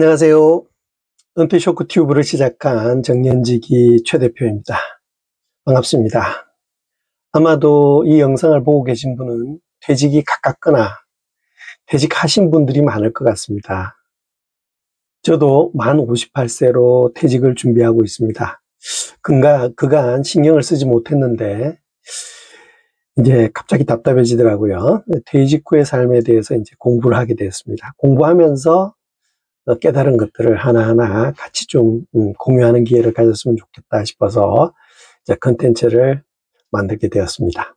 안녕하세요. 은퇴쇼크 튜브를 시작한 정년지기 최 대표입니다. 반갑습니다. 아마도 이 영상을 보고 계신 분은 퇴직이 가깝거나 퇴직하신 분들이 많을 것 같습니다. 저도 만 58세로 퇴직을 준비하고 있습니다. 그간 신경을 쓰지 못했는데 이제 갑자기 답답해지더라고요. 퇴직 후의 삶에 대해서 이제 공부를 하게 되었습니다. 공부하면서 깨달은 것들을 하나하나 같이 좀 공유하는 기회를 가졌으면 좋겠다 싶어서 이제 컨텐츠를 만들게 되었습니다.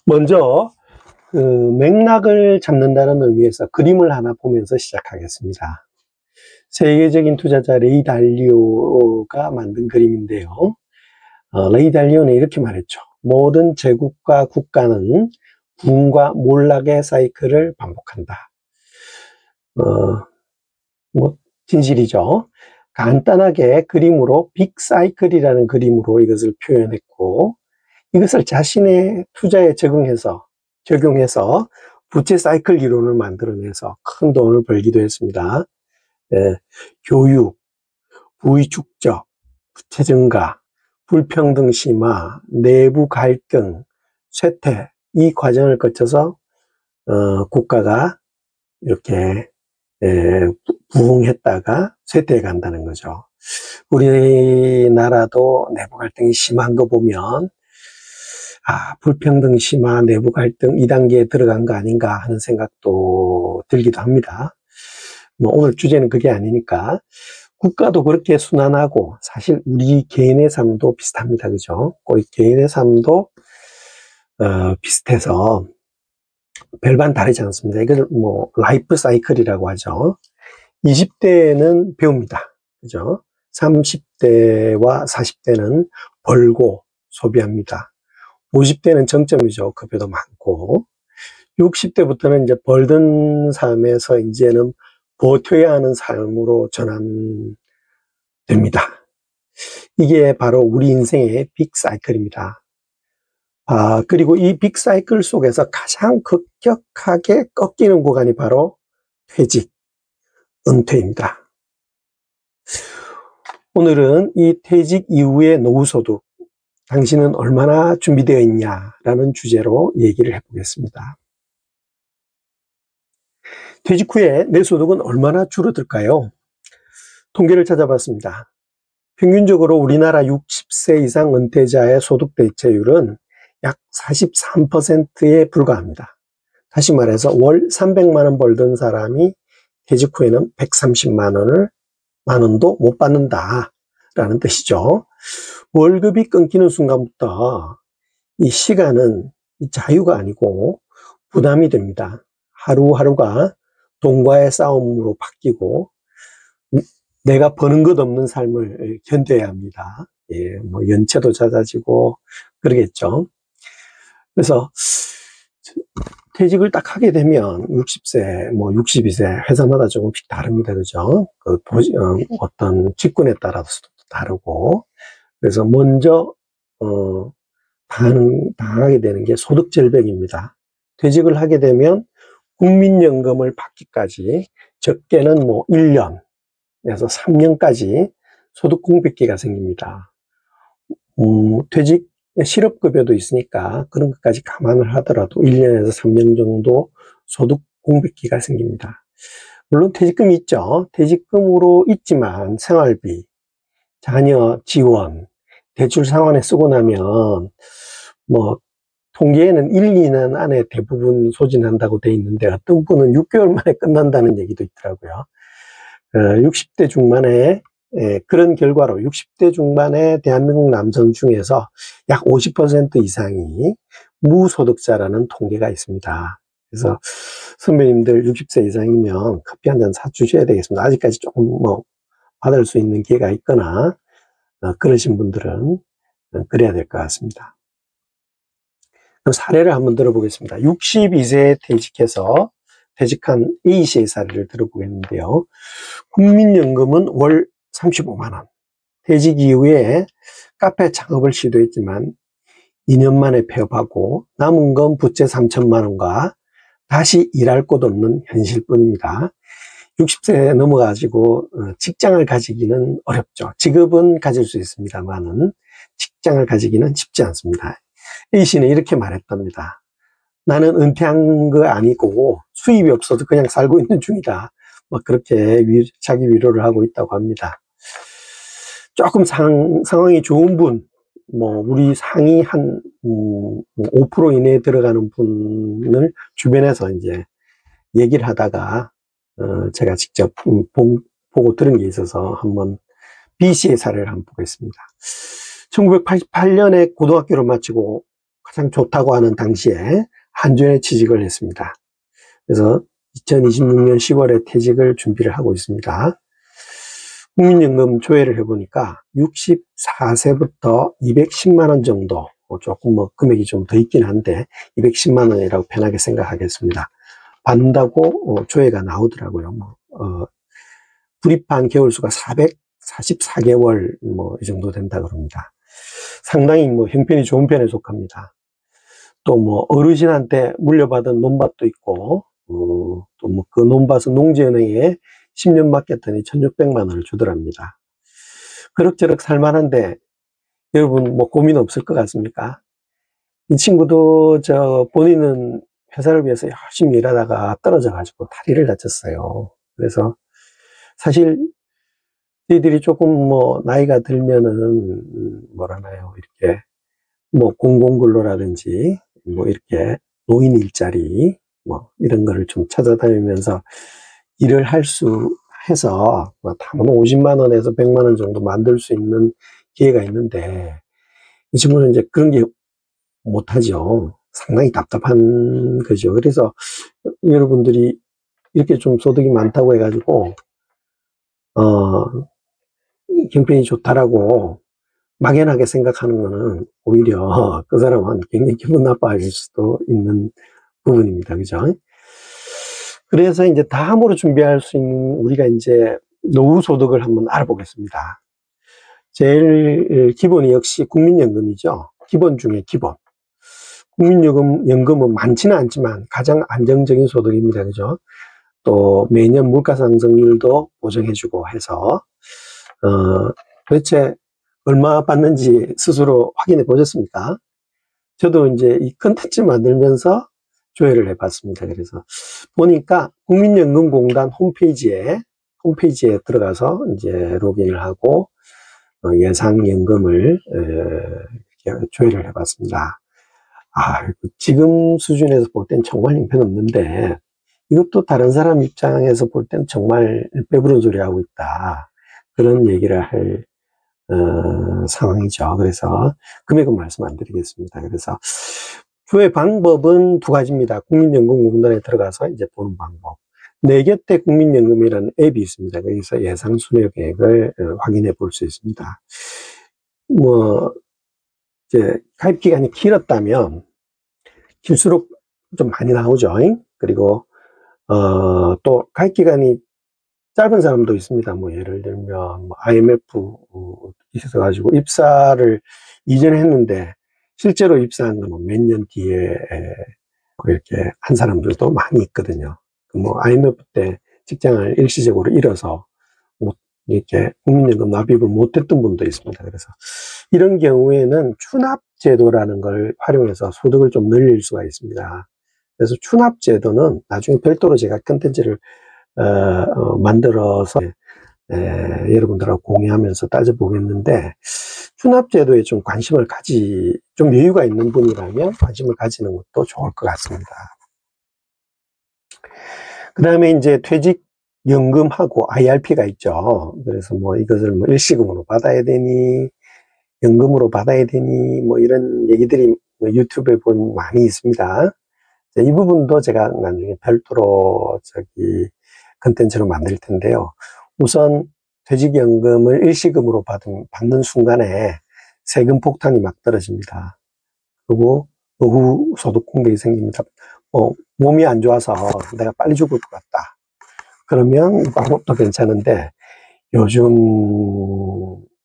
먼저 맥락을 잡는다는 의미에서 그림을 하나 보면서 시작하겠습니다. 세계적인 투자자 레이 달리오가 만든 그림인데요. 레이 달리오는 이렇게 말했죠. 모든 제국과 국가는 붐과 몰락의 사이클을 반복한다. 진실이죠. 간단하게 그림으로 빅사이클이라는 그림으로 이것을 표현했고, 이것을 자신의 투자에 적용해서 부채 사이클 이론을 만들어내서 큰 돈을 벌기도 했습니다. 교육, 부의 축적, 부채 증가, 불평등 심화, 내부 갈등, 쇠퇴, 이 과정을 거쳐서 국가가 이렇게 부흥했다가 쇠퇴해 간다는 거죠. 우리나라도 내부 갈등이 심한 거 보면 불평등 심화, 내부 갈등 2단계에 들어간 거 아닌가 하는 생각도 들기도 합니다. 오늘 주제는 그게 아니니까 국가도 그렇게 순환하고 사실 우리 개인의 삶도 비슷합니다. 그죠? 우리 개인의 삶도 비슷해서 별반 다르지 않습니다. 이걸 라이프 사이클이라고 하죠. 20대는 배웁니다. 그죠? 30대와 40대는 벌고 소비합니다. 50대는 정점이죠. 급여도 많고. 60대부터는 이제 벌던 삶에서 이제는 버텨야 하는 삶으로 전환됩니다. 이게 바로 우리 인생의 빅 사이클입니다. 그리고 이 빅 사이클 속에서 가장 급격하게 꺾이는 구간이 바로 퇴직, 은퇴입니다. 오늘은 이 퇴직 이후의 노후소득, 당신은 얼마나 준비되어 있냐라는 주제로 얘기를 해보겠습니다. 퇴직 후에 내 소득은 얼마나 줄어들까요? 통계를 찾아봤습니다. 평균적으로 우리나라 60세 이상 은퇴자의 소득 대체율은 약 43%에 불과합니다. 다시 말해서 월 300만 원 벌던 사람이 퇴직 후에는 130만 원도 못 받는다라는 뜻이죠. 월급이 끊기는 순간부터 이 시간은 자유가 아니고 부담이 됩니다. 하루하루가 돈과의 싸움으로 바뀌고 내가 버는 것 없는 삶을 견뎌야 합니다. 연체도 잦아지고 그러겠죠. 그래서 퇴직을 딱 하게 되면 60세, 62세, 회사마다 조금씩 다릅니다. 그죠? 어떤 직군에 따라서도 다르고. 그래서 먼저, 당하게 되는 게 소득 절벽입니다. 퇴직을 하게 되면 국민연금을 받기까지 적게는 1년에서 3년까지 소득 공백기가 생깁니다. 퇴직 실업급여도 있으니까 그런 것까지 감안을 하더라도 1년에서 3년 정도 소득 공백기가 생깁니다. 물론 퇴직금이 있죠. 퇴직금으로 있지만 생활비, 자녀 지원, 대출 상환에 쓰고 나면 통계에는 1, 2년 안에 대부분 소진한다고 돼 있는데 어떤 분은 6개월 만에 끝난다는 얘기도 있더라고요. 60대 중반에 그런 결과로 60대 중반의 대한민국 남성 중에서 약 50% 이상이 무소득자라는 통계가 있습니다. 그래서 선배님들 60세 이상이면 커피 한 잔 사주셔야 되겠습니다. 아직까지 조금 받을 수 있는 기회가 있거나 그러신 분들은 그래야 될 것 같습니다. 그럼 사례를 한번 들어보겠습니다. 62세에 퇴직한 A씨의 사례를 들어보겠는데요. 국민연금은 월 35만 원. 퇴직 이후에 카페 창업을 시도했지만 2년 만에 폐업하고 남은 건 부채 3천만 원과 다시 일할 곳 없는 현실뿐입니다. 60세 넘어가지고 직장을 가지기는 어렵죠. 직업은 가질 수 있습니다만은 직장을 가지기는 쉽지 않습니다. A 씨는 이렇게 말했답니다. 나는 은퇴한 거 아니고 수입이 없어도 그냥 살고 있는 중이다. 뭐 그렇게 자기 위로를 하고 있다고 합니다. 조금 상황이 좋은 분, 뭐 우리 상위 한 5% 이내에 들어가는 분을 주변에서 이제 얘기를 하다가 제가 직접 보고 들은 게 있어서 한번 B 씨의 사례를 한번 보겠습니다. 1988년에 고등학교를 마치고 가장 좋다고 하는 당시에 한전에 취직을 했습니다. 그래서 2026년 10월에 퇴직을 준비를 하고 있습니다. 국민연금 조회를 해보니까 64세부터 210만 원 정도, 조금 뭐 금액이 좀 더 있긴 한데 210만 원이라고 편하게 생각하겠습니다. 받는다고 조회가 나오더라고요. 불입한 개월수가 444개월 뭐 이 정도 된다 그럽니다. 상당히 뭐 형편이 좋은 편에 속합니다. 또 뭐 어르신한테 물려받은 논밭도 있고 또 뭐 그 논밭은 농지은행에 10년 맡겼더니 1,600만 원을 주더랍니다. 그럭저럭 살만한데 여러분 뭐 고민 없을 것 같습니까? 이 친구도 본인은 회사를 위해서 열심히 일하다가 떨어져 가지고 다리를 다쳤어요. 그래서 사실 저희들이 조금 뭐 나이가 들면은 뭐라나요, 이렇게 뭐 공공근로라든지 뭐 이렇게 노인 일자리 뭐 이런 거를 좀 찾아다니면서 일을 해서 뭐 다만 50만 원에서 100만 원 정도 만들 수 있는 기회가 있는데 이 친구는 이제 그런 게 못하죠. 상당히 답답한 거죠. 그래서 여러분들이 이렇게 좀 소득이 많다고 해가지고 형편이 좋다라고 막연하게 생각하는 거는 오히려 그 사람은 굉장히 기분 나빠질 수도 있는 부분입니다. 그죠? 그래서 이제 다음으로 준비할 수 있는 우리가 이제 노후 소득을 한번 알아보겠습니다. 제일 기본이 역시 국민연금이죠. 기본 중에 기본. 국민연금은 많지는 않지만 가장 안정적인 소득입니다. 그죠? 또 매년 물가 상승률도 보정해주고 해서 도대체 얼마 받는지 스스로 확인해 보셨습니까? 저도 이제 이 컨텐츠 만들면서 조회를 해봤습니다. 그래서 보니까 국민연금공단 홈페이지에 들어가서 이제 로그인을 하고 예상연금을 이렇게 조회를 해봤습니다. 지금 수준에서 볼 땐 정말 형편없는데 이것도 다른 사람 입장에서 볼 땐 정말 빼부른 소리 하고 있다. 그런 얘기를 할 상황이죠. 그래서 금액은 말씀 안 드리겠습니다. 그래서 조회 방법은 두 가지입니다. 국민연금공단에 들어가서 이제 보는 방법. 내 곁에 국민연금이라는 앱이 있습니다. 거기서 예상 수명 계획을 확인해 볼 수 있습니다. 뭐 이제 가입 기간이 길었다면 길수록 좀 많이 나오죠. 그리고 또 가입 기간이 짧은 사람도 있습니다. 뭐 예를 들면 IMF 있어가지고 입사를 이전에 했는데 실제로 입사한 건 몇 년 뒤에 이렇게 한 사람들도 많이 있거든요. 뭐 IMF 때 직장을 일시적으로 잃어서 이렇게 국민연금 납입을 못했던 분도 있습니다. 그래서 이런 경우에는 추납제도라는 걸 활용해서 소득을 좀 늘릴 수가 있습니다. 그래서 추납제도는 나중에 별도로 제가 컨텐츠를 만들어서 여러분들하고 공유하면서 따져보겠는데 추납제도에 좀 관심을 좀 여유가 있는 분이라면 관심을 가지는 것도 좋을 것 같습니다. 그 다음에 이제 퇴직연금하고 IRP가 있죠. 그래서 뭐 이것을 뭐 일시금으로 받아야 되니 연금으로 받아야 되니 뭐 이런 얘기들이 유튜브에 보면 많이 있습니다. 이 부분도 제가 나중에 별도로 컨텐츠로 만들 텐데요. 우선 퇴직연금을 일시금으로 받는 순간에 세금 폭탄이 막 떨어집니다. 그리고 노후 소득 공백이 생깁니다. 몸이 안 좋아서 내가 빨리 죽을 것 같다. 그러면 이 방법도 괜찮은데 요즘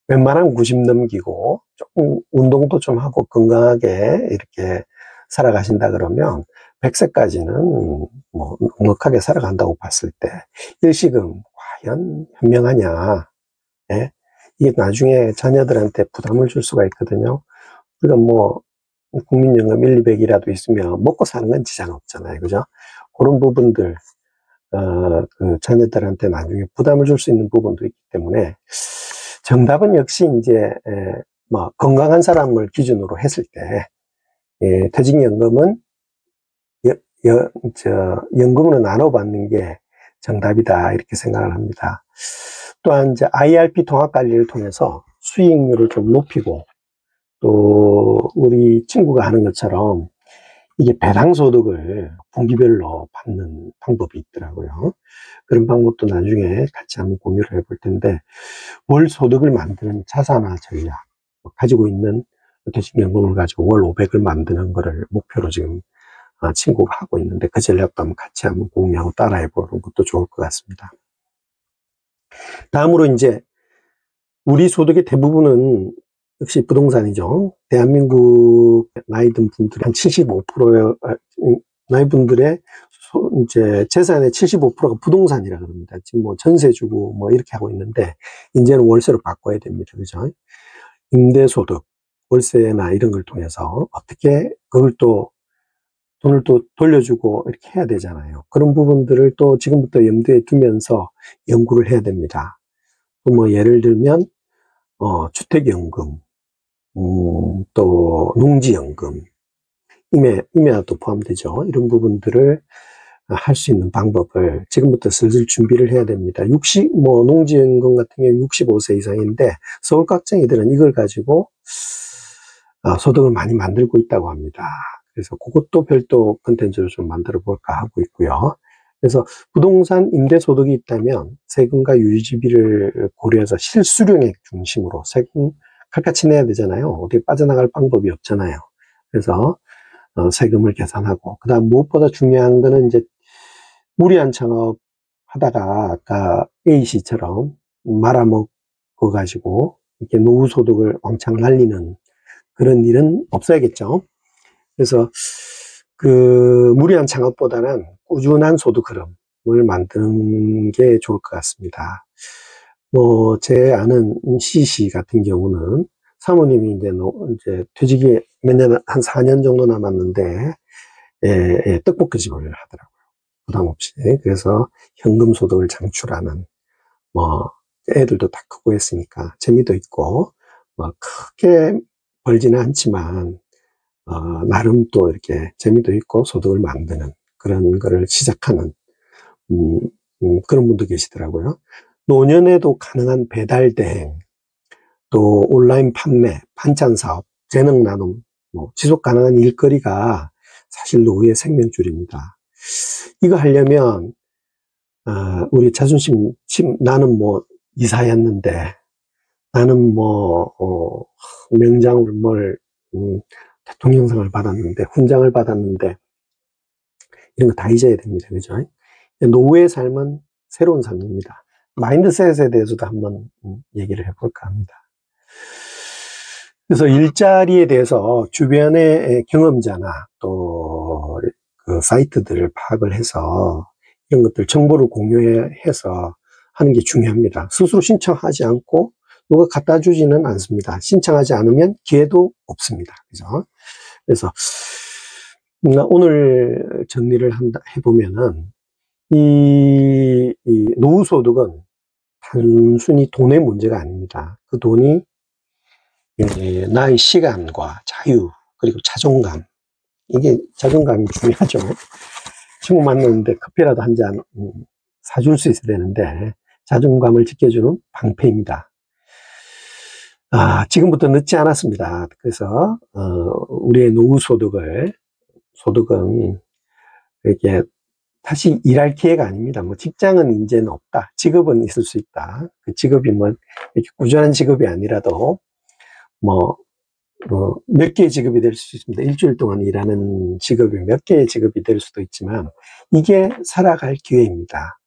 웬만하면 90 넘기고 조금 운동도 좀 하고 건강하게 이렇게 살아가신다 그러면 100세까지는 뭐 넉넉하게 살아간다고 봤을 때 일시금 과연 현명하냐? 예? 이게 나중에 자녀들한테 부담을 줄 수가 있거든요. 우리가 뭐 국민연금 1, 200이라도 있으면 먹고 사는 건 지장 없잖아요. 그죠? 그런 부분들 그 자녀들한테 나중에 부담을 줄 수 있는 부분도 있기 때문에 정답은 역시 이제 뭐 건강한 사람을 기준으로 했을 때 퇴직연금은 연금으로 나눠받는 게 정답이다 이렇게 생각을 합니다. 또한 이제 IRP 통합관리를 통해서 수익률을 좀 높이고 또 우리 친구가 하는 것처럼 이게 배당소득을 분기별로 받는 방법이 있더라고요. 그런 방법도 나중에 같이 한번 공유를 해볼 텐데 월 소득을 만드는 자산화 전략 가지고 있는 퇴직연금을 가지고 월 500을 만드는 거를 목표로 지금 친구가 하고 있는데 그 전략도 한번 같이 한번 공유하고 따라해 보는 것도 좋을 것 같습니다. 다음으로 이제 우리 소득의 대부분은 역시 부동산이죠. 대한민국 나이 든 분들의 한 75%의 나이 분들의 이제 재산의 75%가 부동산이라 그럽니다. 지금 뭐 전세 주고 뭐 이렇게 하고 있는데 이제는 월세로 바꿔야 됩니다. 그죠? 임대소득, 월세나 이런 걸 통해서 어떻게 그걸 또 돈을 또 돌려주고 이렇게 해야 되잖아요. 그런 부분들을 또 지금부터 염두에 두면서 연구를 해야 됩니다. 또 뭐 예를 들면 주택연금, 또 농지연금, 임야도 포함되죠. 이런 부분들을 할 수 있는 방법을 지금부터 슬슬 준비를 해야 됩니다. 농지연금 같은 경우는 65세 이상인데 서울각장이들은 이걸 가지고 소득을 많이 만들고 있다고 합니다. 그래서 그것도 별도 콘텐츠를 좀 만들어 볼까 하고 있고요. 그래서 부동산 임대소득이 있다면 세금과 유지비를 고려해서 실수령액 중심으로 세금 칼같이 내야 되잖아요. 어디 빠져나갈 방법이 없잖아요. 그래서 세금을 계산하고 그다음 무엇보다 중요한 거는 이제 무리한 창업 하다가 아까 A씨처럼 말아먹어 가지고 이렇게 노후 소득을 왕창 날리는 그런 일은 없어야겠죠. 그래서 그 무리한 창업보다는 꾸준한 소득 흐름을 만드는 게 좋을 것 같습니다. 뭐 제 아는 C씨 같은 경우는 사모님이 이제 퇴직이 한 4년 정도 남았는데 떡볶이집을 하더라고요. 부담 없이. 그래서 현금 소득을 창출하는 뭐 애들도 다 크고 했으니까 재미도 있고 뭐 크게 벌지는 않지만 나름 또 이렇게 재미도 있고 소득을 만드는 그런 거를 시작하는 그런 분도 계시더라고요. 노년에도 가능한 배달 대행, 또 온라인 판매, 반찬 사업, 재능 나눔, 뭐 지속 가능한 일거리가 사실 노후의 생명줄입니다. 이거 하려면 우리 자존심, 나는 뭐 이사였는데, 나는 뭐 명장을 대통령상을 받았는데, 훈장을 받았는데 이런 거 다 잊어야 됩니다. 그죠? 노후의 삶은 새로운 삶입니다. 마인드셋에 대해서도 한번 얘기를 해볼까 합니다. 그래서 일자리에 대해서 주변의 경험자나 또 그 사이트들을 파악을 해서 이런 것들 정보를 공유해서 하는 게 중요합니다. 스스로 신청하지 않고 누가 갖다 주지는 않습니다. 신청하지 않으면 기회도 없습니다. 그죠? 그래서 오늘 정리를 해보면은 이 노후소득은 단순히 돈의 문제가 아닙니다. 그 돈이 나의 시간과 자유 그리고 자존감, 이게 자존감이 중요하죠. 친구 만났는데 커피라도 한 잔 사줄 수 있어야 되는데 자존감을 지켜주는 방패입니다. 지금부터 늦지 않았습니다. 그래서 우리의 노후 소득은 이렇게 다시 일할 기회가 아닙니다. 뭐 직장은 이제는 없다. 직업은 있을 수 있다. 그 직업이 뭐 이렇게 꾸준한 직업이 아니라도 몇 개의 직업이 될 수 있습니다. 일주일 동안 일하는 직업이 몇 개의 직업이 될 수도 있지만 이게 살아갈 기회입니다.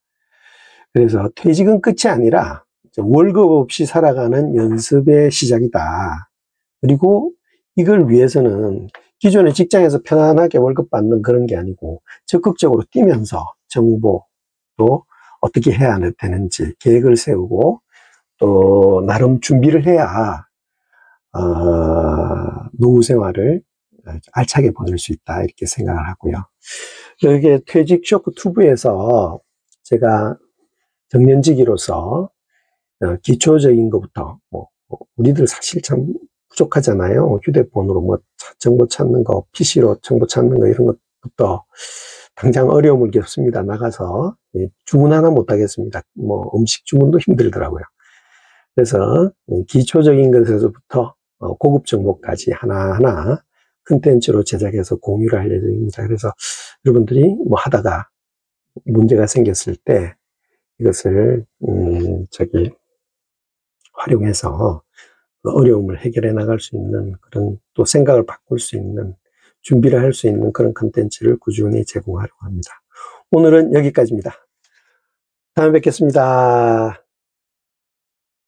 그래서 퇴직은 끝이 아니라 월급 없이 살아가는 연습의 시작이다. 그리고 이걸 위해서는 기존에 직장에서 편안하게 월급 받는 그런 게 아니고 적극적으로 뛰면서 정보도 어떻게 해야 되는지 계획을 세우고 또 나름 준비를 해야 노후 생활을 알차게 보낼 수 있다 이렇게 생각을 하고요. 여기에 퇴직 쇼크 투부에서 제가 정년직이로서 기초적인 것부터 우리들 사실 참 부족하잖아요. 휴대폰으로 정보 찾는 거, PC로 정보 찾는 거 이런 것부터 당장 어려움을 겪습니다. 나가서 주문 하나 못 하겠습니다. 음식 주문도 힘들더라고요. 그래서 기초적인 것에서부터 고급 정보까지 하나하나 컨텐츠로 제작해서 공유를 할 예정입니다. 그래서 여러분들이 하다가 문제가 생겼을 때 이것을 활용해서 어려움을 해결해 나갈 수 있는 그런 또 생각을 바꿀 수 있는 준비를 할 수 있는 그런 컨텐츠를 꾸준히 제공하려고 합니다. 오늘은 여기까지입니다. 다음에 뵙겠습니다.